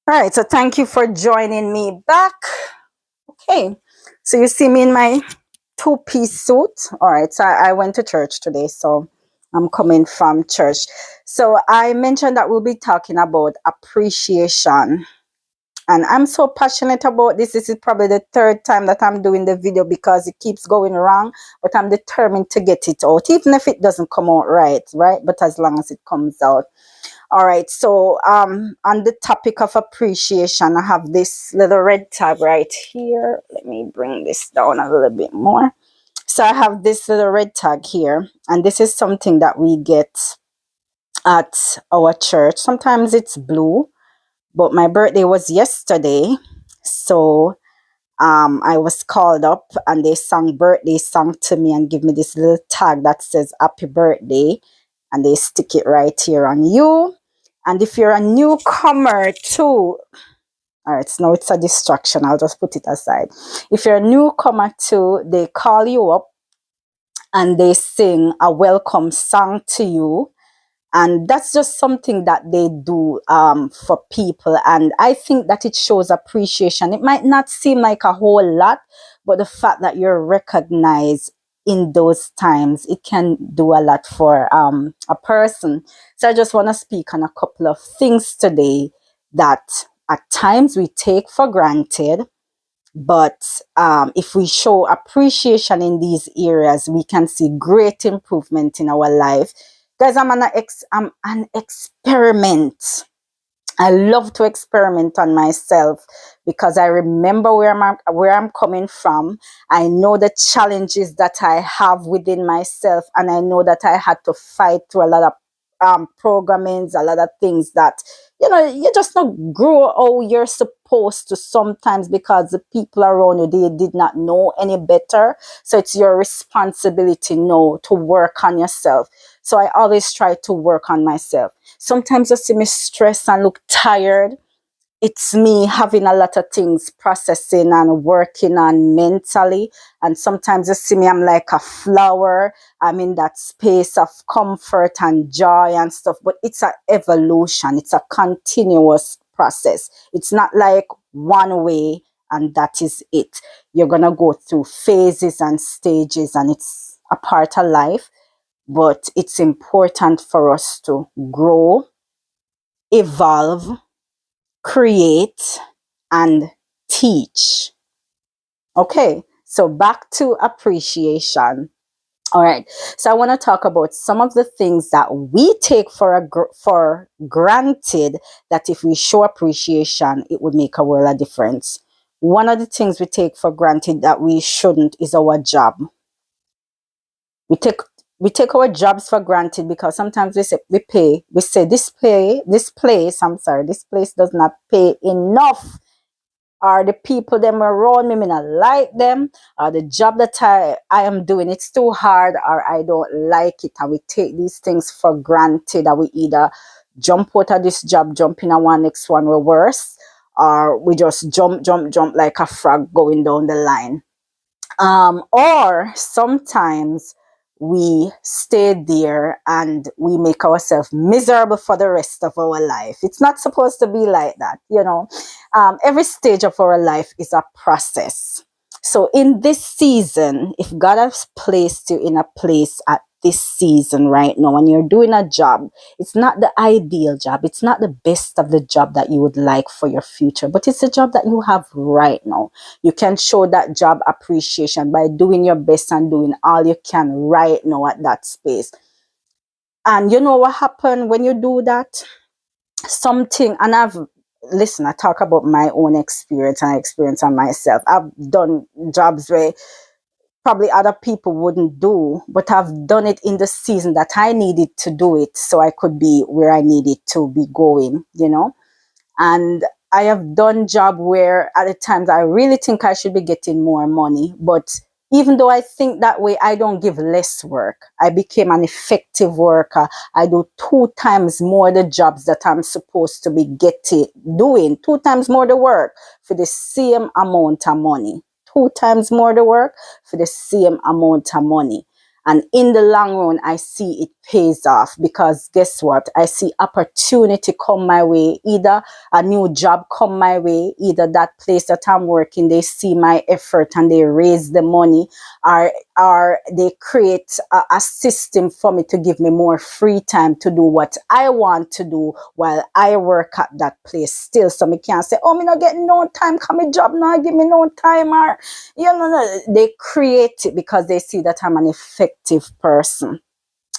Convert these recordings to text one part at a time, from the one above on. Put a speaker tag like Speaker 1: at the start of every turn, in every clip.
Speaker 1: All right, so thank you for joining me back. Okay, so you see me in my two-piece suit. All right, so I went to church today, so I'm coming from church. So I mentioned that we'll be talking about appreciation. And I'm so passionate about this. This is probably the third time that I'm doing the video because it keeps going wrong, but I'm determined to get it out, even if it doesn't come out right? But as long as it comes out. All right, so on the topic of appreciation, I have this little red tab right here. Let me bring this down a little bit more. So I have this little red tag here, and this is something that we get at our church. Sometimes it's blue, but my birthday was yesterday, so I was called up and they sang birthday song to me and give me this little tag that says happy birthday, and they stick it right here on you. And if you're a newcomer too, all right, so now it's a distraction. I'll just put it aside. If you're a newcomer too, they call you up and they sing a welcome song to you. And that's just something that they do for people. And I think that it shows appreciation. It might not seem like a whole lot, but the fact that you're recognized in those times, it can do a lot for a person. So I just want to speak on a couple of things today that at times we take for granted. But if we show appreciation in these areas, we can see great improvement in our life. Guys, I'm an experiment. I love to experiment on myself because I remember where I'm coming from. I know the challenges that I have within myself, and I know that I had to fight through a lot of programmings, a lot of things that you just not grow how you're supposed to sometimes because the people around you, they did not know any better. So it's your responsibility now to work on yourself. So I always try to work on myself. Sometimes I see me stressed and look tired. It's me having a lot of things processing and working on mentally. And sometimes you see me, I'm like a flower. I'm in that space of comfort and joy and stuff. But it's an evolution. It's a continuous process. It's not like one way and that is it. You're going to go through phases and stages, and it's a part of life. But it's important for us to grow, evolve, create, and teach. Okay, so back to appreciation. All right, so I want to talk about some of the things that we take for granted, that if we show appreciation, it would make a world of difference. One of the things we take for granted that we shouldn't is our job. We take we take our jobs for granted because sometimes we say this place does not pay enough, or the people them around me, me not like them, or the job that I am doing, it's too hard, or I don't like it. And we take these things for granted, that we either jump out of this job, jump in a one next one, we're worse, or we just jump like a frog going down the line. Or sometimes we stay there and we make ourselves miserable for the rest of our life. It's not supposed to be like that. Every stage of our life is a process. So in this season, if God has placed you in a place at this season right now, and you're doing a job, it's not the ideal job. It's not the best of the job that you would like for your future, but it's a job that you have right now. You can show that job appreciation by doing your best and doing all you can right now at that space. And you know what happened when you do that? Something, and I talk about my own experience and experience on myself. I've done jobs where probably other people wouldn't do, but I've done it in the season that I needed to do it so I could be where I needed to be going. And I have done job where at the times I really think I should be getting more money, but even though I think that way, I don't give less work. I became an effective worker. I do 2 times more the jobs that I'm supposed to be doing 2 times more the work for the same amount of money. 2 times more the work for the same amount of money. And in the long run, I see it pays off, because guess what? I see opportunity come my way, either a new job come my way, either that place that I'm working, they see my effort and they raise the money, or they create a system for me to give me more free time to do what I want to do while I work at that place still. So me can't say, oh, me not getting no time, come my job now, give me no time, or, you know, no. They create it because they see that I'm an effective person.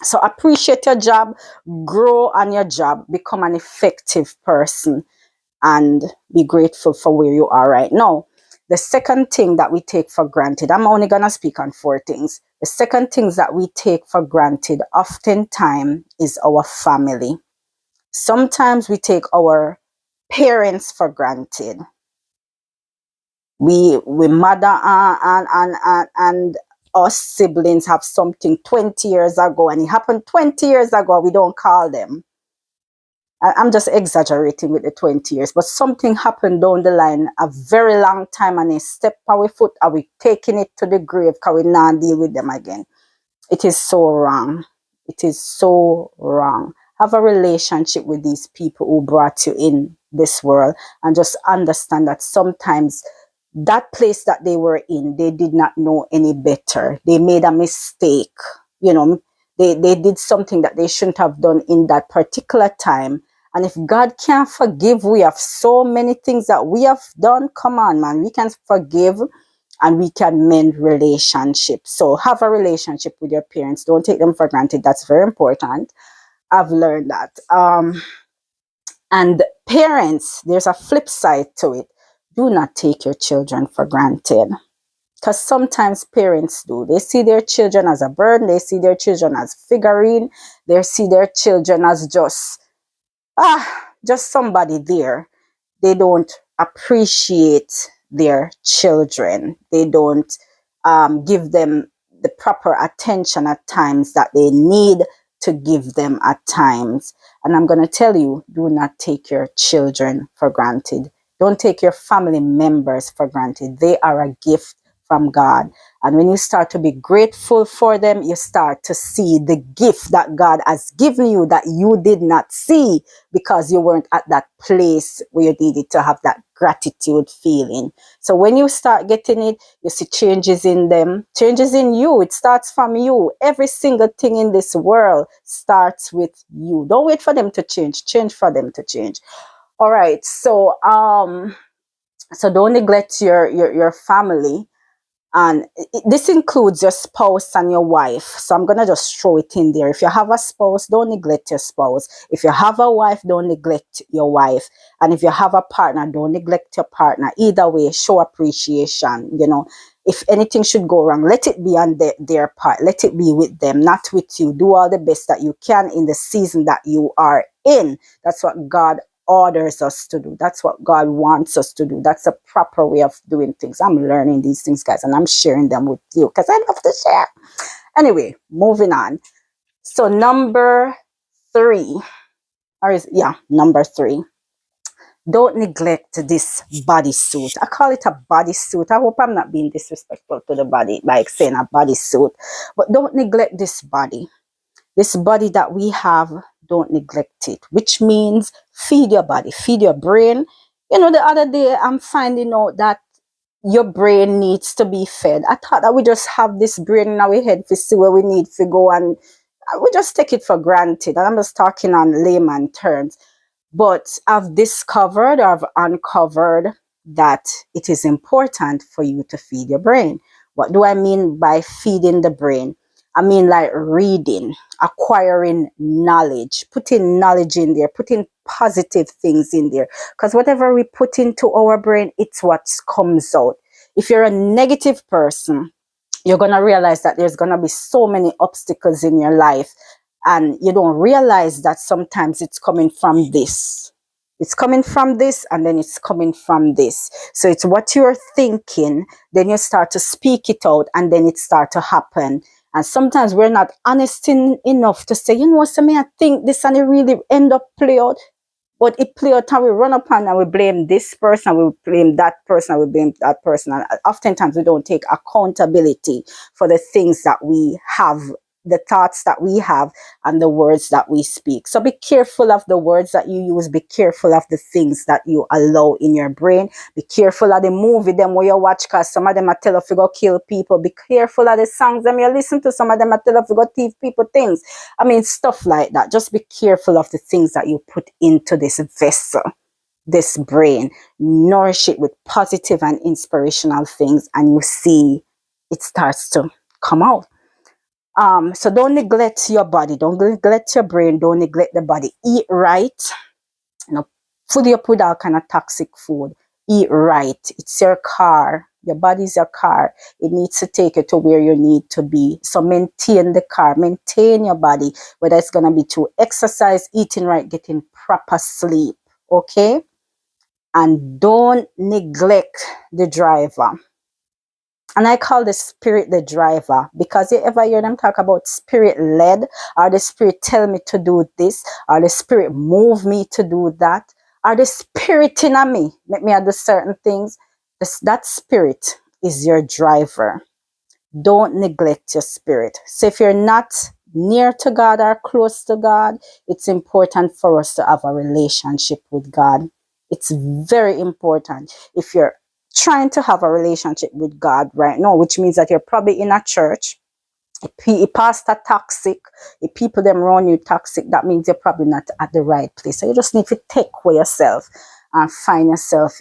Speaker 1: So appreciate your job, grow on your job, become an effective person, and be grateful for where you are right now. The second thing that we take for granted, I'm only going to speak on 4 things. The second things that we take for granted oftentimes is our family. Sometimes we take our parents for granted. We mother and us siblings have something 20 years ago, and it happened 20 years ago, we don't call them. I'm just exaggerating with the 20 years, but something happened down the line a very long time, and they step our foot, and we taking it to the grave because we not deal with them again. It is so wrong. It is so wrong. Have a relationship with these people who brought you in this world, and just understand that sometimes that place that they were in, they did not know any better. They made a mistake. You know, they did something that they shouldn't have done in that particular time. And if God can't forgive, we have so many things that we have done. Come on, man. We can forgive and we can mend relationships. So have a relationship with your parents. Don't take them for granted. That's very important. I've learned that. And parents, there's a flip side to it. Do not take your children for granted. Because sometimes parents do. They see their children as a burden. They see their children as figurine. They see their children as just somebody there. They don't appreciate their children. They don't give them the proper attention at times that they need to give them at times. And I'm going to tell you, do not take your children for granted. Don't take your family members for granted. They are a gift from God. And when you start to be grateful for them, you start to see the gift that God has given you that you did not see because you weren't at that place where you needed to have that gratitude feeling. So when you start getting it, you see changes in them, changes in you. It starts from you. Every single thing in this world starts with you. Don't wait for them to change. Change for them to change. All right. So don't neglect your family. And this includes your spouse and your wife. So I'm going to just throw it in there. If you have a spouse, don't neglect your spouse. If you have a wife, don't neglect your wife. And if you have a partner, don't neglect your partner. Either way, show appreciation. You know, if anything should go wrong, let it be on their part. Let it be with them, not with you. Do all the best that you can in the season that you are in. That's what God orders us to do. That's what God wants us to do. That's a proper way of doing things. I'm learning these things, guys, and I'm sharing them with you because I love to share. Anyway, moving on. So number 3, number 3. Don't neglect this bodysuit. I call it a bodysuit. I hope I'm not being disrespectful to the body by saying a bodysuit, but don't neglect this body. This body that we have, don't neglect it, which means feed your body, feed your brain. You know, the other day I'm finding out that your brain needs to be fed. I thought that we just have this brain in our head to see where we need to go, and we just take it for granted. And I'm just talking on layman terms. But I've discovered or I've uncovered that it is important for you to feed your brain. What do I mean by feeding the brain? I mean like reading, acquiring knowledge, putting knowledge in there, putting positive things in there. Because whatever we put into our brain, it's what comes out. If you're a negative person, you're going to realize that there's going to be so many obstacles in your life. And you don't realize that sometimes it's coming from this. It's coming from this, and then it's coming from this. So it's what you're thinking, then you start to speak it out, and then it starts to happen. And sometimes we're not honest enough to say, you know, so may I think this, and it really end up play out. But it play out and we run up and we blame this person, we blame that person, we blame that person. And oftentimes we don't take accountability for the things that we have, the thoughts that we have, and the words that we speak. So be careful of the words that you use. Be careful of the things that you allow in your brain. Be careful of the movie them where you watch, because some of them are tell you to go kill people. Be careful of the songs them you listen to. Some of them are tell you to go thief people things. I mean, stuff like that. Just be careful of the things that you put into this vessel, this brain. Nourish it with positive and inspirational things, and you see it starts to come out. So don't neglect your body, don't neglect your brain, don't neglect the body. Eat right, you know, food up with all kind of toxic food. Eat right. It's your car. Your body's your car. It needs to take you to where you need to be. So maintain the car, maintain your body, whether it's gonna be through exercise, eating right, getting proper sleep. Okay? And don't neglect the driver. And I call the spirit the driver, because you ever hear them talk about spirit led, or the spirit tell me to do this, or the spirit move me to do that, or the spirit in me make me do certain things. That spirit is your driver. Don't neglect your spirit. So if you're not near to God or close to God, it's important for us to have a relationship with God. It's very important. If you're trying to have a relationship with God right now, which means that you're probably in a church, if pastor toxic, if people them around you toxic, that means you're probably not at the right place. So you just need to take away yourself and find yourself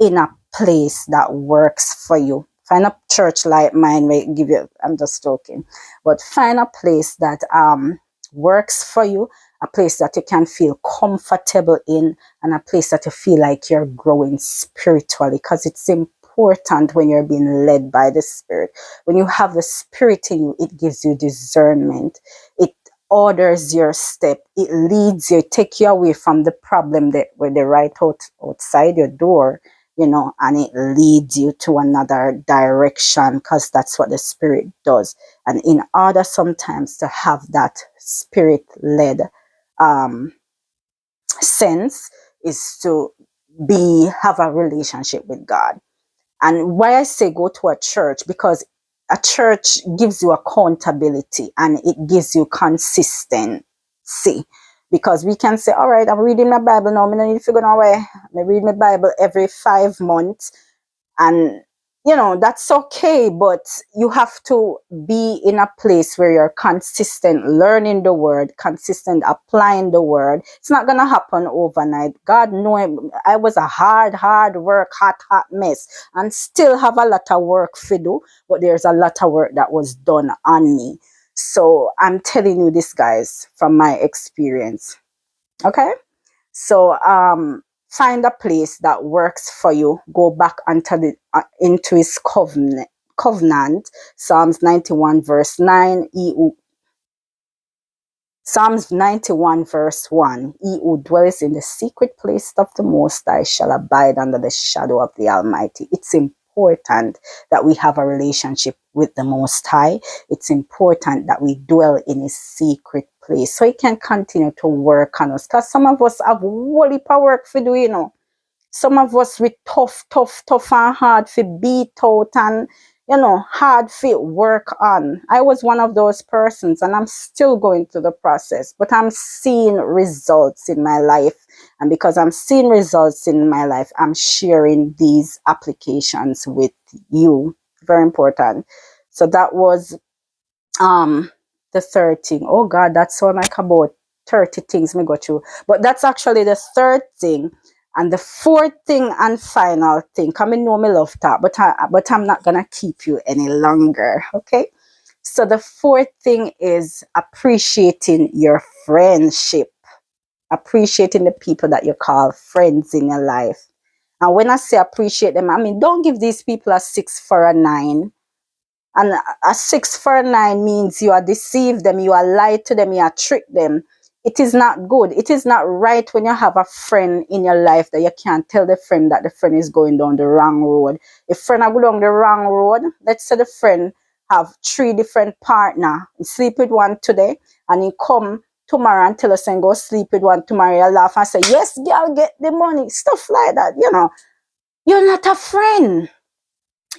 Speaker 1: in a place that works for you. Find a church like mine where give you, I'm just joking, but find a place that works for you, a place that you can feel comfortable in, and a place that you feel like you're growing spiritually, because it's important when you're being led by the Spirit. When you have the Spirit in you, it gives you discernment. It orders your step. It leads you, take you away from the problem that where they right outside your door, you know, and it leads you to another direction, because that's what the Spirit does. And in order sometimes to have that Spirit-led sense is to have a relationship with God. And why I say go to a church, because a church gives you accountability and it gives you consistency. Because we can say, all right, I'm reading my Bible now, I need to figure out why I read my Bible every 5 months. And, you know, that's okay, but you have to be in a place where you're consistent learning the word, consistent applying the word. It's not going to happen overnight. God knows I was a hard work, hot mess, and still have a lot of work to do, but there's a lot of work that was done on me. So I'm telling you this, guys, from my experience. Okay? So find a place that works for you. Go back into his covenant. Psalms 91 verse 9. Psalms 91 verse 1. He who dwells in the secret place of the Most High shall abide under the shadow of the Almighty. It's important that we have a relationship with the Most High. It's important that we dwell in his secret place so he can continue to work on us. Because some of us have whole heap of work to do, you know. Some of us with tough and hard for beat out and, you know, hard for work on. I was one of those persons and I'm still going through the process, but I'm seeing results in my life. And because I'm seeing results in my life, I'm sharing these applications with you. Very important. So that was the third thing. Oh God, that's all like about 30 things me go through. But that's actually the third thing. And the fourth thing and final thing, come in know me love talk, but I'm not gonna keep you any longer. Okay. So the fourth thing is appreciating your friendship, appreciating the people that you call friends in your life. And when I say appreciate them, I mean don't give these people a 6 for a 9. And a 6 for a 9 means you are deceived them, you are lied to them, you are tricked them. It is not good. It is not right when you have a friend in your life that you can't tell the friend that the friend is going down the wrong road. If friend are going down the wrong road, let's say the friend have 3 different partners. He sleep with one today and he come tomorrow and tell us and go sleep with one tomorrow, you laugh and say, yes, girl, get the money. Stuff like that, you know. You're not a friend.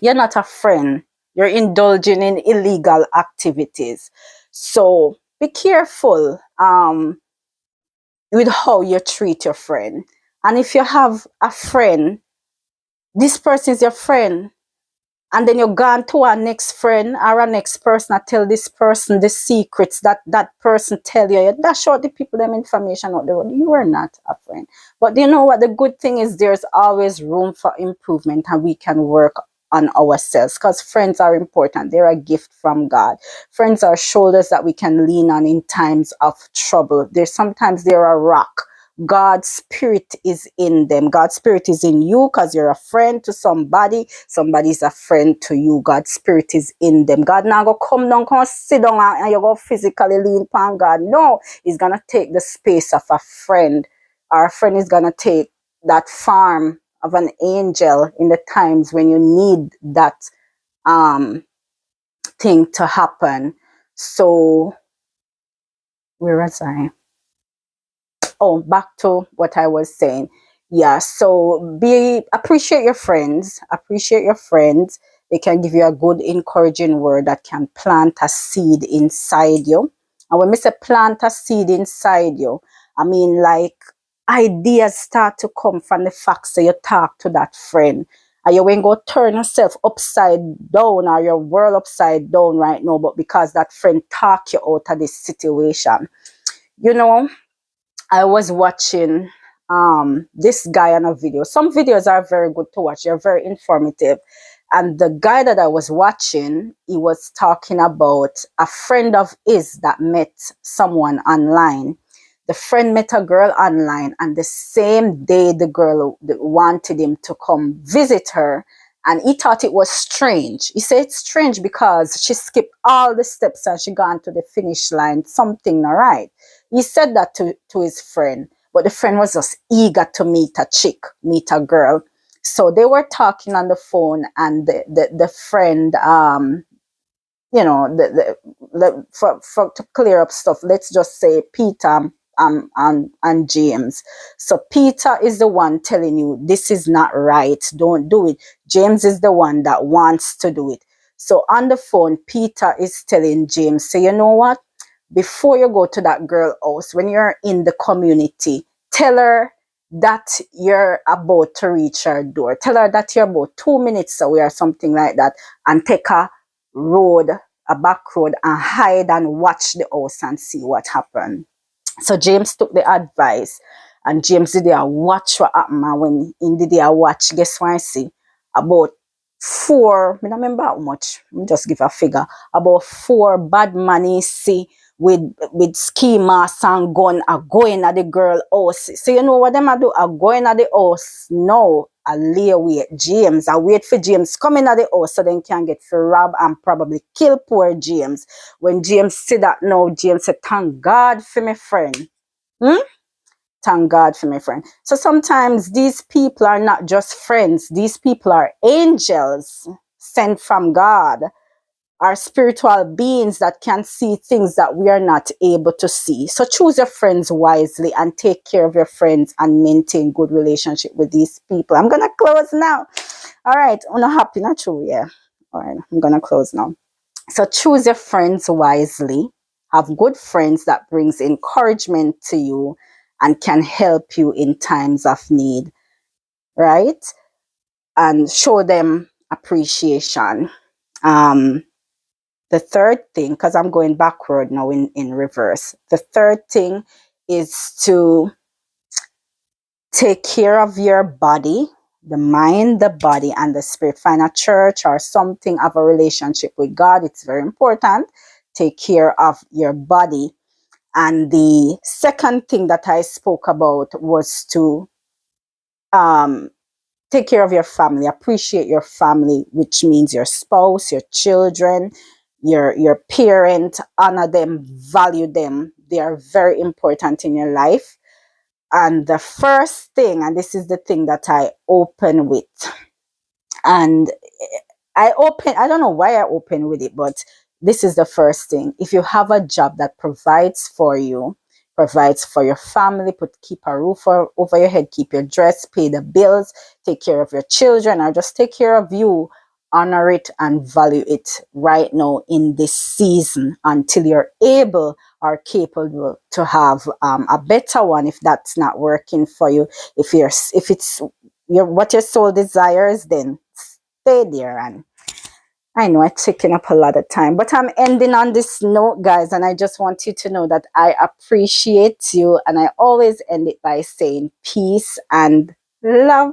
Speaker 1: You're not a friend. You're indulging in illegal activities. So be careful with how you treat your friend. And if you have a friend, this person is your friend, and then you're gone to our next friend or our next person and tell this person the secrets that that person tell you. You dash out the people them information out there. You are not a friend. But you know what? The good thing is there's always room for improvement, and we can work on ourselves, because friends are important. They're a gift from God. Friends are shoulders that we can lean on in times of trouble. They're a rock. God's spirit is in them. God's spirit is in you because you're a friend to somebody. Somebody's a friend to you. God's spirit is in them. God now go come down, come sit down and you go physically lean upon God. No, He's gonna take the space of a friend. Our friend is gonna take that farm of an angel in the times when you need that thing to happen. So where was I? Oh, back to what I was saying. Yeah, so appreciate your friends. Appreciate your friends. They can give you a good encouraging word that can plant a seed inside you. And when I say plant a seed inside you, I mean like ideas start to come from the fact that you talk to that friend. And you ain't go turn yourself upside down or your world upside down right now, but because that friend talk you out of this situation. You know, I was watching this guy on a video. Some videos are very good to watch. They're very informative. And the guy that I was watching, he was talking about a friend of his that met someone online. The friend met a girl online, and the same day the girl wanted him to come visit her, and he thought it was strange. He said it's strange because she skipped all the steps and she got to the finish line. Something not right. He said that to his friend, but the friend was just eager to meet a girl. So they were talking on the phone, and the friend, you know, for to clear up stuff, let's just say Peter and James. So Peter is the one telling you this is not right, don't do it. James is the one that wants to do it. So on the phone, Peter is telling James, say, you know what? Before you go to that girl house, when you're in the community, tell her that you're about to reach her door. Tell her that you're about 2 minutes away or something like that, and take a back road, and hide and watch the house and see what happened. So James took the advice, and James did a watch what happened. And when he did a watch, guess what I see? About four, I don't remember how much, let me just give a figure, about four bad money see with ski mask and gun are going at the girl house. So you know what them I do? Are going at the house. No, I lay wait James. I wait for James coming at the house so then can get for rob and probably kill poor James. When James see that now, James said, thank God for my friend. Thank God for my friend. So sometimes these people are not just friends. These people are angels sent from God, are spiritual beings that can see things that we are not able to see. So choose your friends wisely and take care of your friends and maintain good relationship with these people. I'm gonna close now. All right, I'm not happy, not true, yeah. All right, I'm gonna close now. So choose your friends wisely. Have good friends that brings encouragement to you and can help you in times of need, right? And show them appreciation. The third thing, because I'm going backward now in reverse, the third thing is to take care of your body, the mind, the body, and the spirit. Find a church or something of a relationship with God. It's very important. Take care of your body. And the second thing that I spoke about was to take care of your family, appreciate your family, which means your spouse, your children, your parent, honor them, value them. They are very important in your life. And the first thing, and this is the thing that I open with, and I don't know why I open with it, but this is the first thing. If you have a job that provides for you, provides for your family, keep a roof over your head, keep your dress, pay the bills, take care of your children, or just take care of you. Honor it and value it right now in this season until you're able or capable to have a better one, if that's not working for you. If it's what your soul desires, then stay there. And I know I'm taking up a lot of time, but I'm ending on this note, guys, and I just want you to know that I appreciate you, and I always end it by saying peace and love.